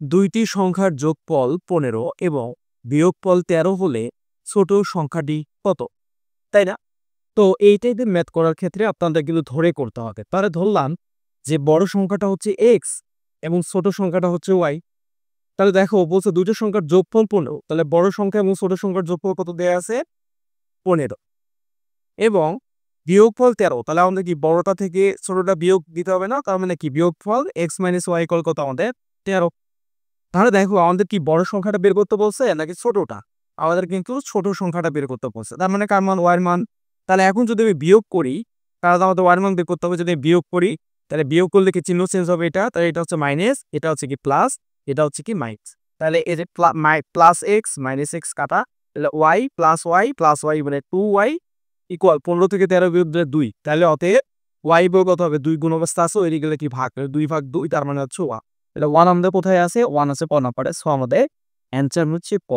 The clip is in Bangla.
দুইটি সংখ্যার যোগফল 15 এবং বিয়োগফল 13 হলে ছোট সংখ্যাটি কত? তাই না? তো এই টাইপের ম্যাথ করার ক্ষেত্রে আপনাদের কিন্তু ধরে করতে হবে। তাহলে ধরলাম যে বড় সংখ্যাটা হচ্ছে x এবং ছোট সংখ্যাটা হচ্ছে y। তাহলে দেখো বলছে দুইটা সংখ্যার যোগফল 15, তাহলে বড় সংখ্যা এবং ছোট সংখ্যার যোগফল কত দেয়া আছে? 15 এবং বিয়োগফল 13। তাহলে আমাদের কি বড়টা থেকে ছোটটা বিয়োগ দিতে হবে না? তার মানে কি বিয়োগফল x - y কত আমাদের 13। তাহলে দেখো আমাদের কি বড় সংখ্যাটা বের করতে বলছে নাকি ছোটটা? আমাদের কিন্তু ছোট সংখ্যাটা বের করতে বলছে। তার মানে কার মান? y এর মান। তাহলে এখন যদি আমি বিয়োগ করি, তাহলে আমাদের y এর মান বের করতে হবে। যদি আমি বিয়োগ করি, তাহলে বিয়োগ করলে কি চিহ্ন চেঞ্জ হবে এটা? তাহলে এটা হচ্ছে মাইনাস, এটা হচ্ছে কি প্লাস, এটা হচ্ছে কি মাইনাস। তাহলে এই যে প্লাস x মাইনাস x কাটা, তাহলে y মানে 2y ইকুয়াল 15 থেকে 13 বিয়োগ দিলে 2। তাহলে অতএব y বর্গ কত হবে? 2 গুণ অবস্থা আছে, ওইদিকে গেলে কি ভাগ, 2 ভাগ 2, তার মানে হচ্ছে 1। তাহলে 1 আমাদের কোথায় আছে? 1 আছে ক নাম্বারে। সো আমাদের অ্যান্সার হচ্ছে ক।